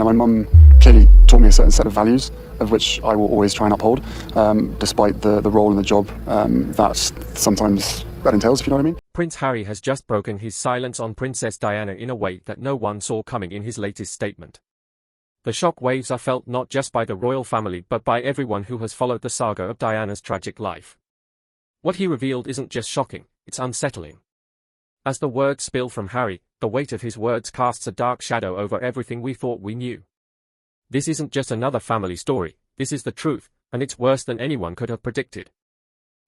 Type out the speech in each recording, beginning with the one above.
Now, my mum clearly taught me a certain set of values, of which I will always try and uphold, despite the role and the job that sometimes that entails, if you know what I mean. Prince Harry has just broken his silence on Princess Diana in a way that no one saw coming in his latest statement. The shock waves are felt not just by the royal family but by everyone who has followed the saga of Diana's tragic life. What he revealed isn't just shocking, it's unsettling. As the words spill from Harry, the weight of his words casts a dark shadow over everything we thought we knew. This isn't just another family story, this is the truth, and it's worse than anyone could have predicted.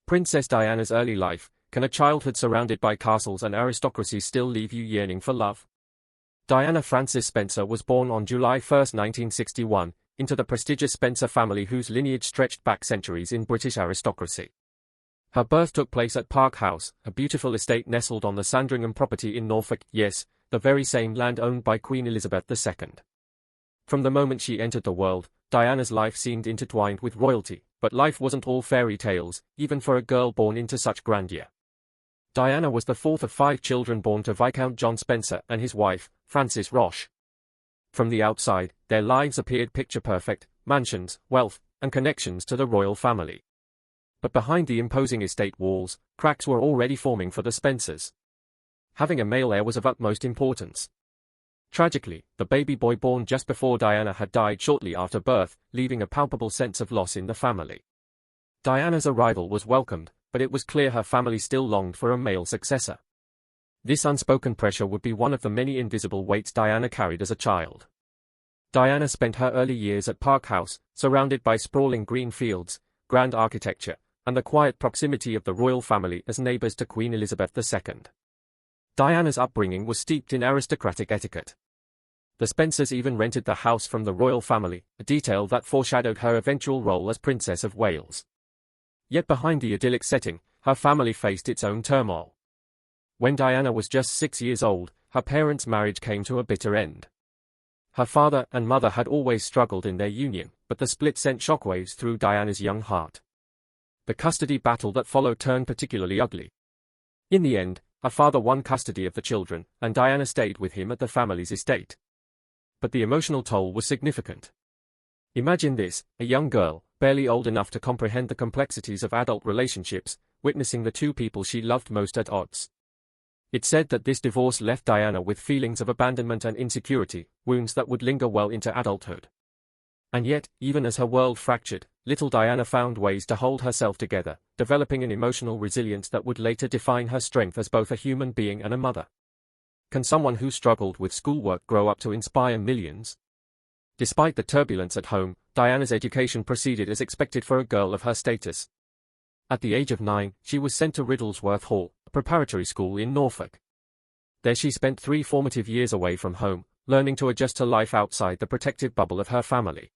Princess Diana's early life. Can a childhood surrounded by castles and aristocracy still leave you yearning for love? Diana Frances Spencer was born on July 1, 1961, into the prestigious Spencer family whose lineage stretched back centuries in British aristocracy. Her birth took place at Park House, a beautiful estate nestled on the Sandringham property in Norfolk, yes, the very same land owned by Queen Elizabeth II. From the moment she entered the world, Diana's life seemed intertwined with royalty, but life wasn't all fairy tales, even for a girl born into such grandeur. Diana was the fourth of 5 children born to Viscount John Spencer and his wife, Frances Roche. From the outside, their lives appeared picture-perfect: mansions, wealth, and connections to the royal family. But behind the imposing estate walls, cracks were already forming for the Spencers. Having a male heir was of utmost importance. Tragically, the baby boy born just before Diana had died shortly after birth, leaving a palpable sense of loss in the family. Diana's arrival was welcomed, but it was clear her family still longed for a male successor. This unspoken pressure would be one of the many invisible weights Diana carried as a child. Diana spent her early years at Park House, surrounded by sprawling green fields, grand architecture, and the quiet proximity of the royal family as neighbors to Queen Elizabeth II. Diana's upbringing was steeped in aristocratic etiquette. The Spencers even rented the house from the royal family, a detail that foreshadowed her eventual role as Princess of Wales. Yet behind the idyllic setting, her family faced its own turmoil. When Diana was just 6 years old, her parents' marriage came to a bitter end. Her father and mother had always struggled in their union, but the split sent shockwaves through Diana's young heart. The custody battle that followed turned particularly ugly. In the end, her father won custody of the children, and Diana stayed with him at the family's estate. But the emotional toll was significant. Imagine this: a young girl, barely old enough to comprehend the complexities of adult relationships, witnessing the two people she loved most at odds. It's said that this divorce left Diana with feelings of abandonment and insecurity, wounds that would linger well into adulthood. And yet, even as her world fractured, little Diana found ways to hold herself together, developing an emotional resilience that would later define her strength as both a human being and a mother. Can someone who struggled with schoolwork grow up to inspire millions? Despite the turbulence at home, Diana's education proceeded as expected for a girl of her status. At the age of 9, she was sent to Riddlesworth Hall, a preparatory school in Norfolk. There she spent 3 formative years away from home, learning to adjust to life outside the protective bubble of her family.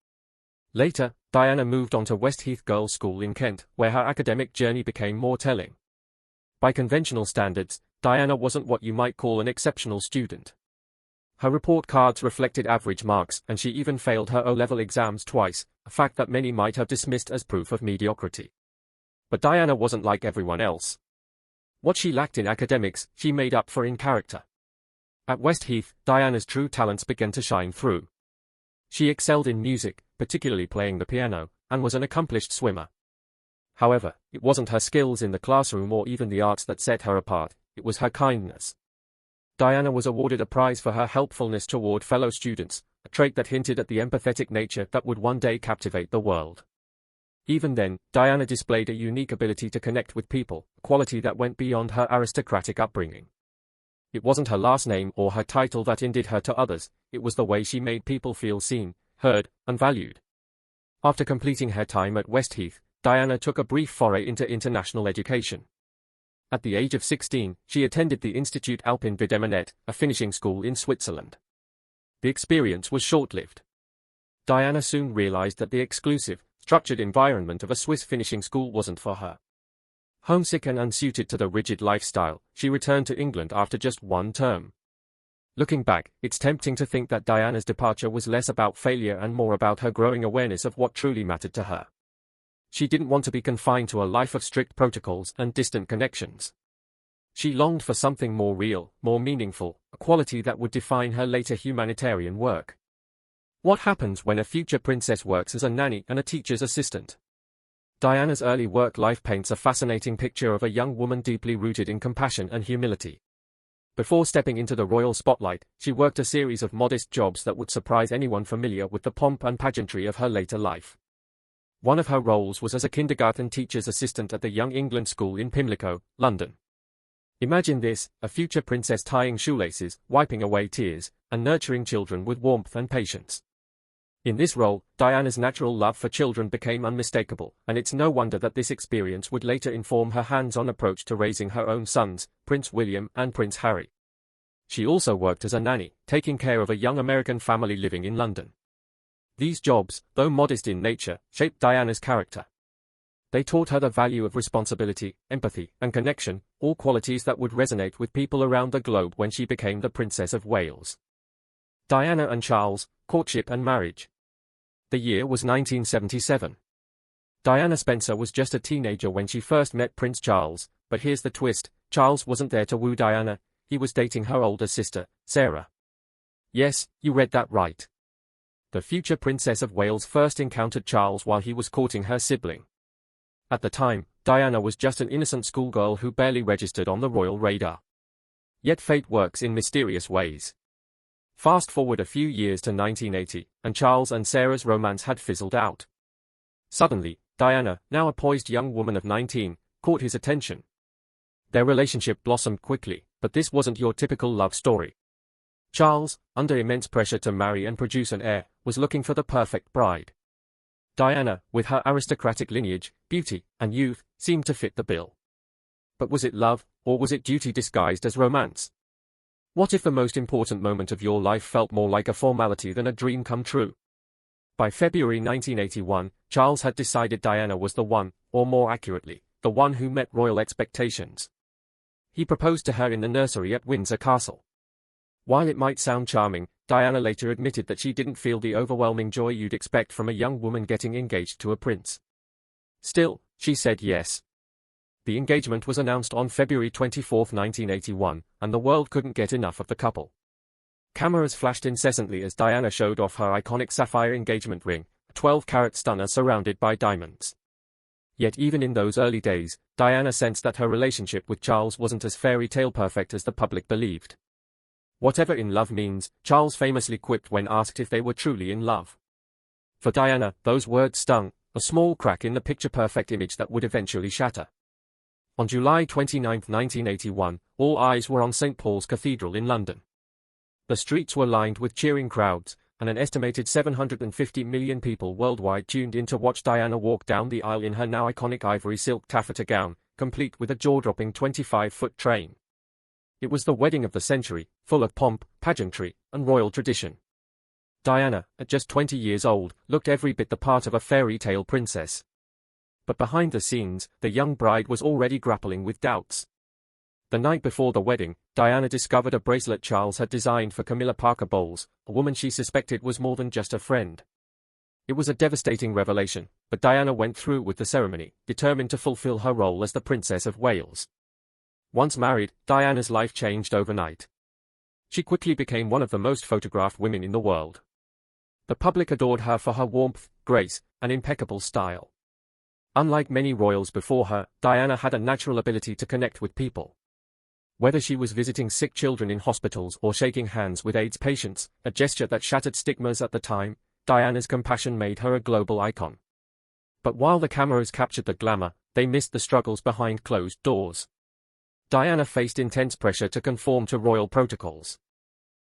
Later, Diana moved on to Westheath Girls' School in Kent, where her academic journey became more telling. By conventional standards, Diana wasn't what you might call an exceptional student. Her report cards reflected average marks, and she even failed her O-level exams twice, a fact that many might have dismissed as proof of mediocrity. But Diana wasn't like everyone else. What she lacked in academics, she made up for in character. At Westheath, Diana's true talents began to shine through. She excelled in music, particularly playing the piano, and was an accomplished swimmer. However, it wasn't her skills in the classroom or even the arts that set her apart, it was her kindness. Diana was awarded a prize for her helpfulness toward fellow students, a trait that hinted at the empathetic nature that would one day captivate the world. Even then, Diana displayed a unique ability to connect with people, a quality that went beyond her aristocratic upbringing. It wasn't her last name or her title that endeared her to others, it was the way she made people feel seen, heard, and valued. After completing her time at Westheath, Diana took a brief foray into international education. At the age of 16, she attended the Institut Alpin Videmenet, a finishing school in Switzerland. The experience was short-lived. Diana soon realized that the exclusive, structured environment of a Swiss finishing school wasn't for her. Homesick and unsuited to the rigid lifestyle, she returned to England after just 1 term. Looking back, it's tempting to think that Diana's departure was less about failure and more about her growing awareness of what truly mattered to her. She didn't want to be confined to a life of strict protocols and distant connections. She longed for something more real, more meaningful, a quality that would define her later humanitarian work. What happens when a future princess works as a nanny and a teacher's assistant? Diana's early work life paints a fascinating picture of a young woman deeply rooted in compassion and humility. Before stepping into the royal spotlight, she worked a series of modest jobs that would surprise anyone familiar with the pomp and pageantry of her later life. One of her roles was as a kindergarten teacher's assistant at the Young England School in Pimlico, London. Imagine this, a future princess tying shoelaces, wiping away tears, and nurturing children with warmth and patience. In this role, Diana's natural love for children became unmistakable, and it's no wonder that this experience would later inform her hands-on approach to raising her own sons, Prince William and Prince Harry. She also worked as a nanny, taking care of a young American family living in London. These jobs, though modest in nature, shaped Diana's character. They taught her the value of responsibility, empathy, and connection, all qualities that would resonate with people around the globe when she became the Princess of Wales. Diana and Charles, courtship and marriage. The year was 1977. Diana Spencer was just a teenager when she first met Prince Charles, but here's the twist: Charles wasn't there to woo Diana, he was dating her older sister, Sarah. Yes, you read that right. The future Princess of Wales first encountered Charles while he was courting her sibling. At the time, Diana was just an innocent schoolgirl who barely registered on the royal radar. Yet fate works in mysterious ways. Fast forward a few years to 1980, and Charles and Sarah's romance had fizzled out. Suddenly, Diana, now a poised young woman of 19, caught his attention. Their relationship blossomed quickly, but this wasn't your typical love story. Charles, under immense pressure to marry and produce an heir, was looking for the perfect bride. Diana, with her aristocratic lineage, beauty, and youth, seemed to fit the bill. But was it love, or was it duty disguised as romance? What if the most important moment of your life felt more like a formality than a dream come true? By February 1981, Charles had decided Diana was the one, or more accurately, the one who met royal expectations. He proposed to her in the nursery at Windsor Castle. While it might sound charming, Diana later admitted that she didn't feel the overwhelming joy you'd expect from a young woman getting engaged to a prince. Still, she said yes. The engagement was announced on February 24, 1981, and the world couldn't get enough of the couple. Cameras flashed incessantly as Diana showed off her iconic sapphire engagement ring, a 12-carat stunner surrounded by diamonds. Yet even in those early days, Diana sensed that her relationship with Charles wasn't as fairy tale perfect as the public believed. Whatever in love means, Charles famously quipped when asked if they were truly in love. For Diana, those words stung, a small crack in the picture-perfect image that would eventually shatter. On July 29, 1981, all eyes were on St. Paul's Cathedral in London. The streets were lined with cheering crowds, and an estimated 750 million people worldwide tuned in to watch Diana walk down the aisle in her now iconic ivory silk taffeta gown, complete with a jaw-dropping 25-foot train. It was the wedding of the century, full of pomp, pageantry, and royal tradition. Diana, at just 20 years old, looked every bit the part of a fairy tale princess. But behind the scenes, the young bride was already grappling with doubts. The night before the wedding, Diana discovered a bracelet Charles had designed for Camilla Parker Bowles, a woman she suspected was more than just a friend. It was a devastating revelation, but Diana went through with the ceremony, determined to fulfill her role as the Princess of Wales. Once married, Diana's life changed overnight. She quickly became one of the most photographed women in the world. The public adored her for her warmth, grace, and impeccable style. Unlike many royals before her, Diana had a natural ability to connect with people. Whether she was visiting sick children in hospitals or shaking hands with AIDS patients, a gesture that shattered stigmas at the time, Diana's compassion made her a global icon. But while the cameras captured the glamour, they missed the struggles behind closed doors. Diana faced intense pressure to conform to royal protocols.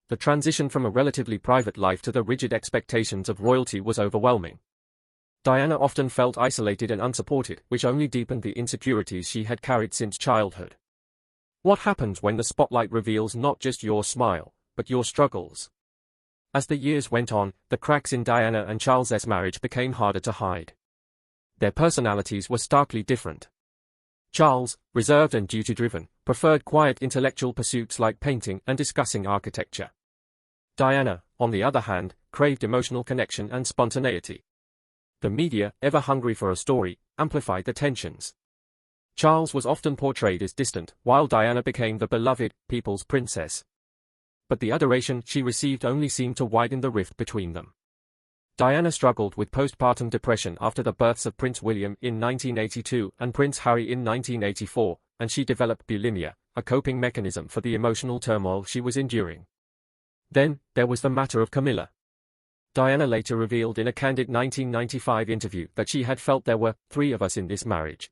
The transition from a relatively private life to the rigid expectations of royalty was overwhelming. Diana often felt isolated and unsupported, which only deepened the insecurities she had carried since childhood. What happens when the spotlight reveals not just your smile, but your struggles? As the years went on, the cracks in Diana and Charles's marriage became harder to hide. Their personalities were starkly different. Charles, reserved and duty-driven, preferred quiet intellectual pursuits like painting and discussing architecture. Diana, on the other hand, craved emotional connection and spontaneity. The media, ever hungry for a story, amplified the tensions. Charles was often portrayed as distant, while Diana became the beloved, people's princess. But the adoration she received only seemed to widen the rift between them. Diana struggled with postpartum depression after the births of Prince William in 1982 and Prince Harry in 1984, and she developed bulimia, a coping mechanism for the emotional turmoil she was enduring. Then, there was the matter of Camilla. Diana later revealed in a candid 1995 interview that she had felt there were 3 of us in this marriage.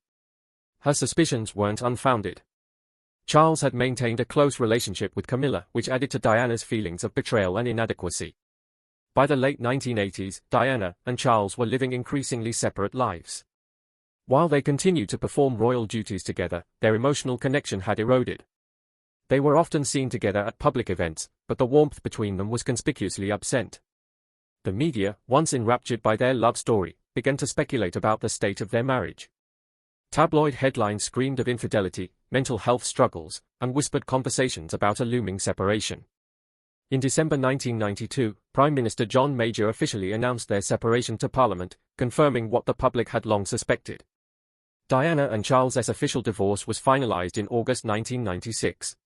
Her suspicions weren't unfounded. Charles had maintained a close relationship with Camilla, which added to Diana's feelings of betrayal and inadequacy. By the late 1980s, Diana and Charles were living increasingly separate lives. While they continued to perform royal duties together, their emotional connection had eroded. They were often seen together at public events, but the warmth between them was conspicuously absent. The media, once enraptured by their love story, began to speculate about the state of their marriage. Tabloid headlines screamed of infidelity, mental health struggles, and whispered conversations about a looming separation. In December 1992, Prime Minister John Major officially announced their separation to Parliament, confirming what the public had long suspected. Diana and Charles's official divorce was finalized in August 1996.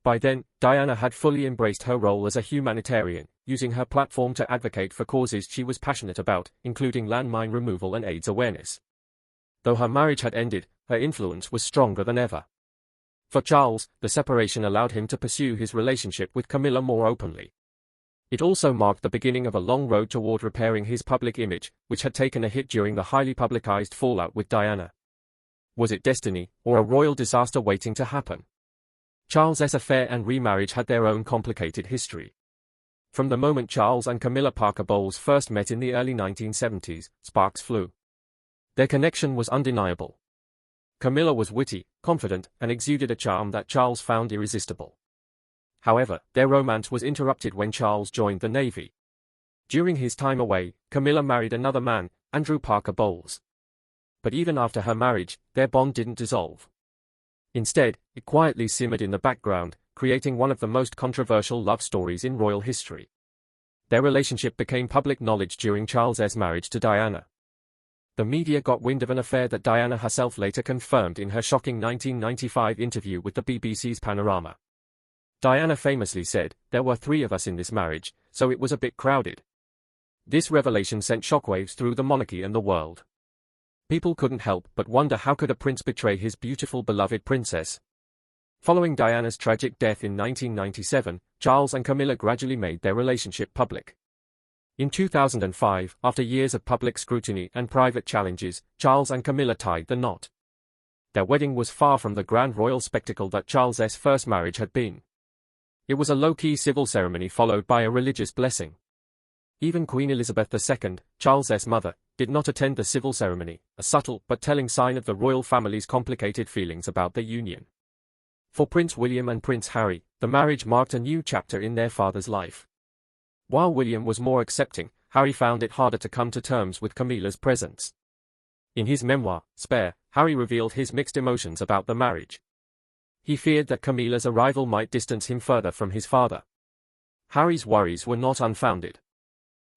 By then, Diana had fully embraced her role as a humanitarian, using her platform to advocate for causes she was passionate about, including landmine removal and AIDS awareness. Though her marriage had ended, her influence was stronger than ever. For Charles, the separation allowed him to pursue his relationship with Camilla more openly. It also marked the beginning of a long road toward repairing his public image, which had taken a hit during the highly publicized fallout with Diana. Was it destiny, or a royal disaster waiting to happen? Charles's affair and remarriage had their own complicated history. From the moment Charles and Camilla Parker Bowles first met in the early 1970s, sparks flew. Their connection was undeniable. Camilla was witty, confident, and exuded a charm that Charles found irresistible. However, their romance was interrupted when Charles joined the Navy. During his time away, Camilla married another man, Andrew Parker Bowles. But even after her marriage, their bond didn't dissolve. Instead, it quietly simmered in the background, creating one of the most controversial love stories in royal history. Their relationship became public knowledge during Charles's marriage to Diana. The media got wind of an affair that Diana herself later confirmed in her shocking 1995 interview with the BBC's Panorama. Diana famously said, "There were 3 of us in this marriage, so it was a bit crowded." This revelation sent shockwaves through the monarchy and the world. People couldn't help but wonder, how could a prince betray his beautiful beloved princess? Following Diana's tragic death in 1997, Charles and Camilla gradually made their relationship public. In 2005, after years of public scrutiny and private challenges, Charles and Camilla tied the knot. Their wedding was far from the grand royal spectacle that Charles's first marriage had been. It was a low-key civil ceremony followed by a religious blessing. Even Queen Elizabeth II, Charles's mother, did not attend the civil ceremony, a subtle but telling sign of the royal family's complicated feelings about their union. For Prince William and Prince Harry, the marriage marked a new chapter in their father's life. While William was more accepting, Harry found it harder to come to terms with Camilla's presence. In his memoir, Spare, Harry revealed his mixed emotions about the marriage. He feared that Camilla's arrival might distance him further from his father. Harry's worries were not unfounded.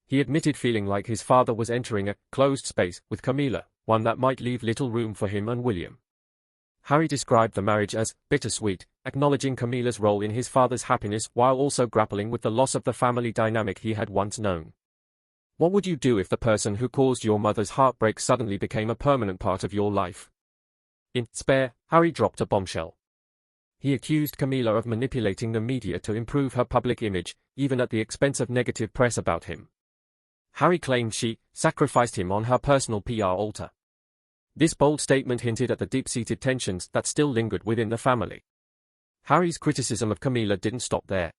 He admitted feeling like his father was entering a closed space with Camilla, one that might leave little room for him and William. Harry described the marriage as bittersweet, acknowledging Camilla's role in his father's happiness while also grappling with the loss of the family dynamic he had once known. What would you do if the person who caused your mother's heartbreak suddenly became a permanent part of your life? In Spare, Harry dropped a bombshell. He accused Camilla of manipulating the media to improve her public image, even at the expense of negative press about him. Harry claimed she sacrificed him on her personal PR altar. This bold statement hinted at the deep-seated tensions that still lingered within the family. Harry's criticism of Camilla didn't stop there.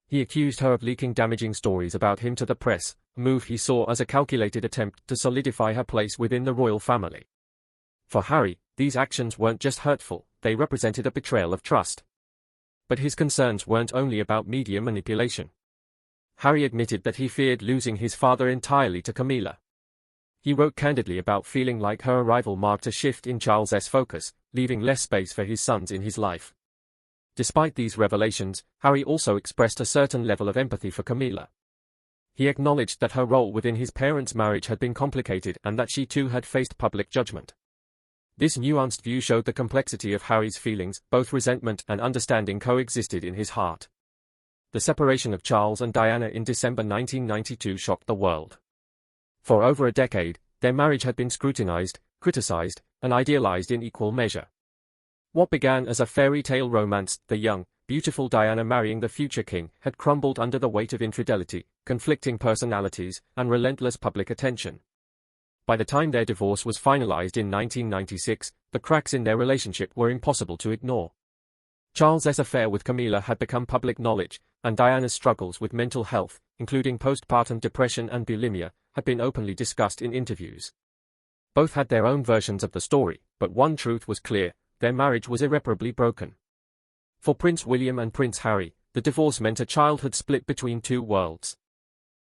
He accused her of leaking damaging stories about him to the press, a move he saw as a calculated attempt to solidify her place within the royal family. For Harry, these actions weren't just hurtful, they represented a betrayal of trust. But his concerns weren't only about media manipulation. Harry admitted that he feared losing his father entirely to Camilla. He wrote candidly about feeling like her arrival marked a shift in Charles's focus, leaving less space for his sons in his life. Despite these revelations, Harry also expressed a certain level of empathy for Camilla. He acknowledged that her role within his parents' marriage had been complicated and that she too had faced public judgment. This nuanced view showed the complexity of Harry's feelings, both resentment and understanding coexisted in his heart. The separation of Charles and Diana in December 1992 shocked the world. For over a decade, their marriage had been scrutinized, criticized, and idealized in equal measure. What began as a fairy tale romance, the young, beautiful Diana marrying the future king, had crumbled under the weight of infidelity, conflicting personalities, and relentless public attention. By the time their divorce was finalized in 1996, the cracks in their relationship were impossible to ignore. Charles's affair with Camilla had become public knowledge, and Diana's struggles with mental health, including postpartum depression and bulimia, had been openly discussed in interviews. Both had their own versions of the story, but one truth was clear: their marriage was irreparably broken. For Prince William and Prince Harry, the divorce meant a childhood split between two worlds.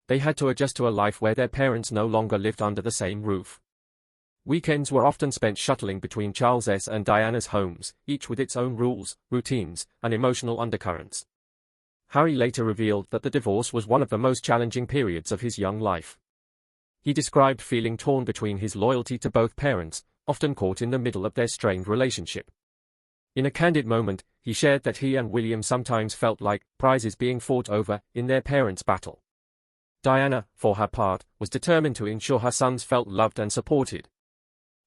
They had to adjust to a life where their parents no longer lived under the same roof. Weekends were often spent shuttling between Charles's and Diana's homes, each with its own rules, routines, and emotional undercurrents. Harry later revealed that the divorce was one of the most challenging periods of his young life. He described feeling torn between his loyalty to both parents, often caught in the middle of their strained relationship. In a candid moment, he shared that he and William sometimes felt like prizes being fought over in their parents' battle. Diana, for her part, was determined to ensure her sons felt loved and supported.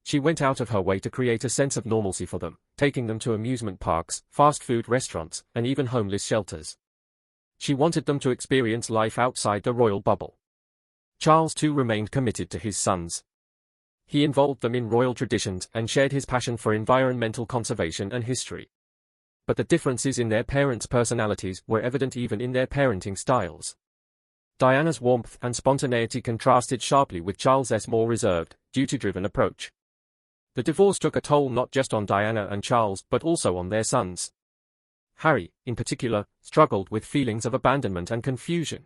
She went out of her way to create a sense of normalcy for them, taking them to amusement parks, fast food restaurants, and even homeless shelters. She wanted them to experience life outside the royal bubble. Charles too remained committed to his sons. He involved them in royal traditions and shared his passion for environmental conservation and history. But the differences in their parents' personalities were evident even in their parenting styles. Diana's warmth and spontaneity contrasted sharply with Charles's more reserved, duty-driven approach. The divorce took a toll not just on Diana and Charles but also on their sons. Harry, in particular, struggled with feelings of abandonment and confusion.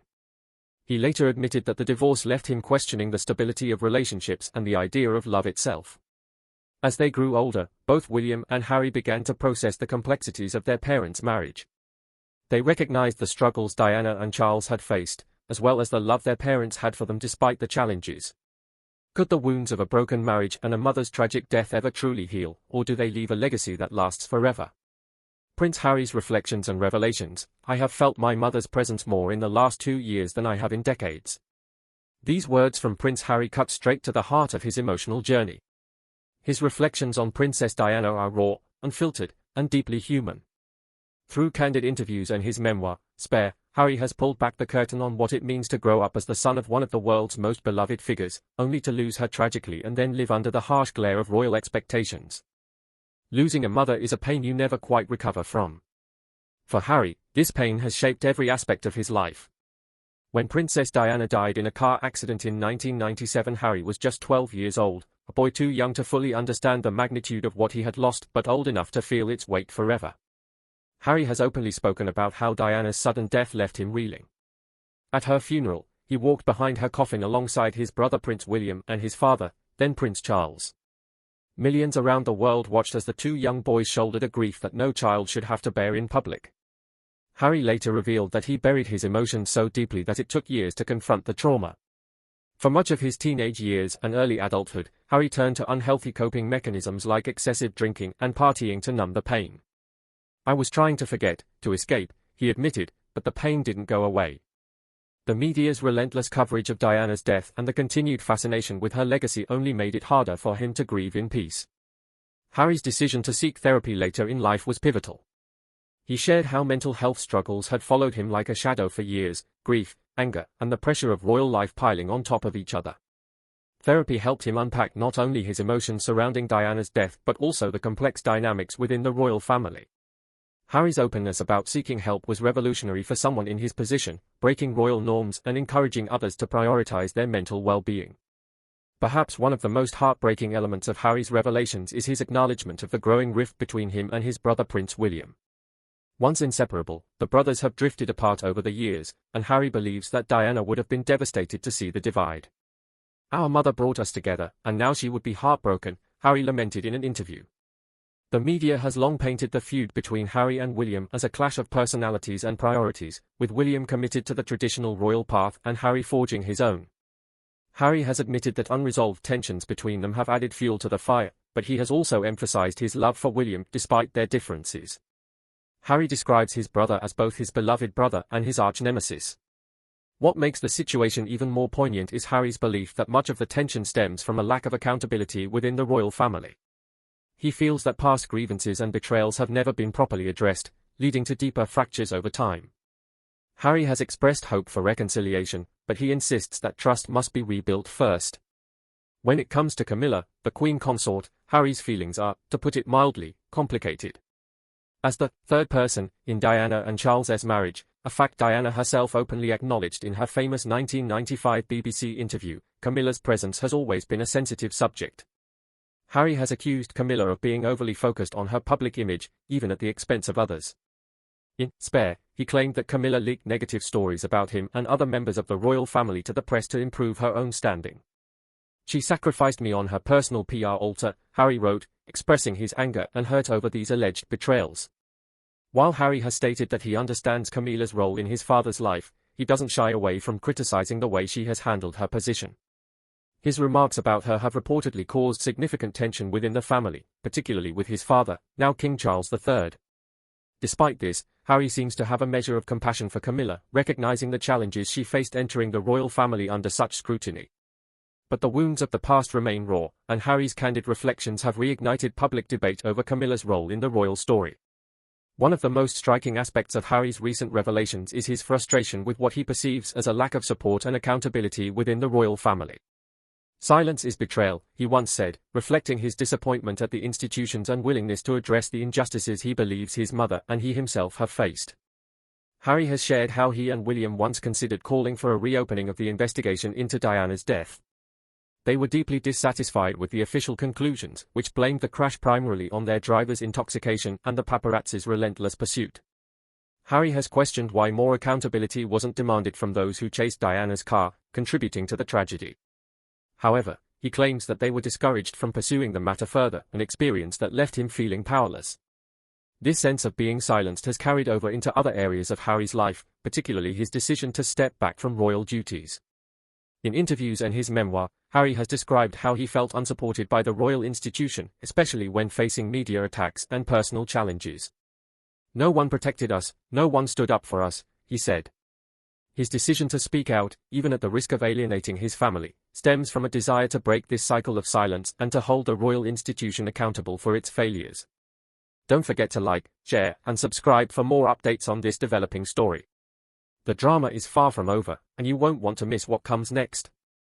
He later admitted that the divorce left him questioning the stability of relationships and the idea of love itself. As they grew older, both William and Harry began to process the complexities of their parents' marriage. They recognized the struggles Diana and Charles had faced, as well as the love their parents had for them despite the challenges. Could the wounds of a broken marriage and a mother's tragic death ever truly heal, or do they leave a legacy that lasts forever? Prince Harry's reflections and revelations: I have felt my mother's presence more in the last 2 years than I have in decades. These words from Prince Harry cut straight to the heart of his emotional journey. His reflections on Princess Diana are raw, unfiltered, and deeply human. Through candid interviews and his memoir, Spare, Harry has pulled back the curtain on what it means to grow up as the son of one of the world's most beloved figures, only to lose her tragically and then live under the harsh glare of royal expectations. Losing a mother is a pain you never quite recover from. For Harry, this pain has shaped every aspect of his life. When Princess Diana died in a car accident in 1997, Harry was just 12 years old, a boy too young to fully understand the magnitude of what he had lost but old enough to feel its weight forever. Harry has openly spoken about how Diana's sudden death left him reeling. At her funeral, he walked behind her coffin alongside his brother Prince William and his father, then Prince Charles. Millions around the world watched as the two young boys shouldered a grief that no child should have to bear in public. Harry later revealed that he buried his emotions so deeply that it took years to confront the trauma. For much of his teenage years and early adulthood, Harry turned to unhealthy coping mechanisms like excessive drinking and partying to numb the pain. I was trying to forget, to escape, he admitted, but the pain didn't go away. The media's relentless coverage of Diana's death and the continued fascination with her legacy only made it harder for him to grieve in peace. Harry's decision to seek therapy later in life was pivotal. He shared how mental health struggles had followed him like a shadow for years: grief, anger, and the pressure of royal life piling on top of each other. Therapy helped him unpack not only his emotions surrounding Diana's death but also the complex dynamics within the royal family. Harry's openness about seeking help was revolutionary for someone in his position, breaking royal norms and encouraging others to prioritize their mental well-being. Perhaps one of the most heartbreaking elements of Harry's revelations is his acknowledgement of the growing rift between him and his brother Prince William. Once inseparable, the brothers have drifted apart over the years, and Harry believes that Diana would have been devastated to see the divide. "Our mother brought us together, and now she would be heartbroken," Harry lamented in an interview. The media has long painted the feud between Harry and William as a clash of personalities and priorities, with William committed to the traditional royal path and Harry forging his own. Harry has admitted that unresolved tensions between them have added fuel to the fire, but he has also emphasized his love for William despite their differences. Harry describes his brother as both his beloved brother and his arch-nemesis. What makes the situation even more poignant is Harry's belief that much of the tension stems from a lack of accountability within the royal family. He feels that past grievances and betrayals have never been properly addressed, leading to deeper fractures over time. Harry has expressed hope for reconciliation, but he insists that trust must be rebuilt first. When it comes to Camilla, the Queen Consort, Harry's feelings are, to put it mildly, complicated. As the third person in Diana and Charles's marriage, a fact Diana herself openly acknowledged in her famous 1995 BBC interview, Camilla's presence has always been a sensitive subject. Harry has accused Camilla of being overly focused on her public image, even at the expense of others. In Spare, he claimed that Camilla leaked negative stories about him and other members of the royal family to the press to improve her own standing. She sacrificed me on her personal PR altar, Harry wrote, expressing his anger and hurt over these alleged betrayals. While Harry has stated that he understands Camilla's role in his father's life, he doesn't shy away from criticizing the way she has handled her position. His remarks about her have reportedly caused significant tension within the family, particularly with his father, now King Charles III. Despite this, Harry seems to have a measure of compassion for Camilla, recognizing the challenges she faced entering the royal family under such scrutiny. But the wounds of the past remain raw, and Harry's candid reflections have reignited public debate over Camilla's role in the royal story. One of the most striking aspects of Harry's recent revelations is his frustration with what he perceives as a lack of support and accountability within the royal family. Silence is betrayal, he once said, reflecting his disappointment at the institution's unwillingness to address the injustices he believes his mother and he himself have faced. Harry has shared how he and William once considered calling for a reopening of the investigation into Diana's death. They were deeply dissatisfied with the official conclusions, which blamed the crash primarily on their driver's intoxication and the paparazzi's relentless pursuit. Harry has questioned why more accountability wasn't demanded from those who chased Diana's car, contributing to the tragedy. However, he claims that they were discouraged from pursuing the matter further, an experience that left him feeling powerless. This sense of being silenced has carried over into other areas of Harry's life, particularly his decision to step back from royal duties. In interviews and his memoir, Harry has described how he felt unsupported by the royal institution, especially when facing media attacks and personal challenges. "No one protected us, no one stood up for us," he said. His decision to speak out, even at the risk of alienating his family, stems from a desire to break this cycle of silence and to hold the royal institution accountable for its failures. Don't forget to like, share, and subscribe for more updates on this developing story. The drama is far from over, and you won't want to miss what comes next.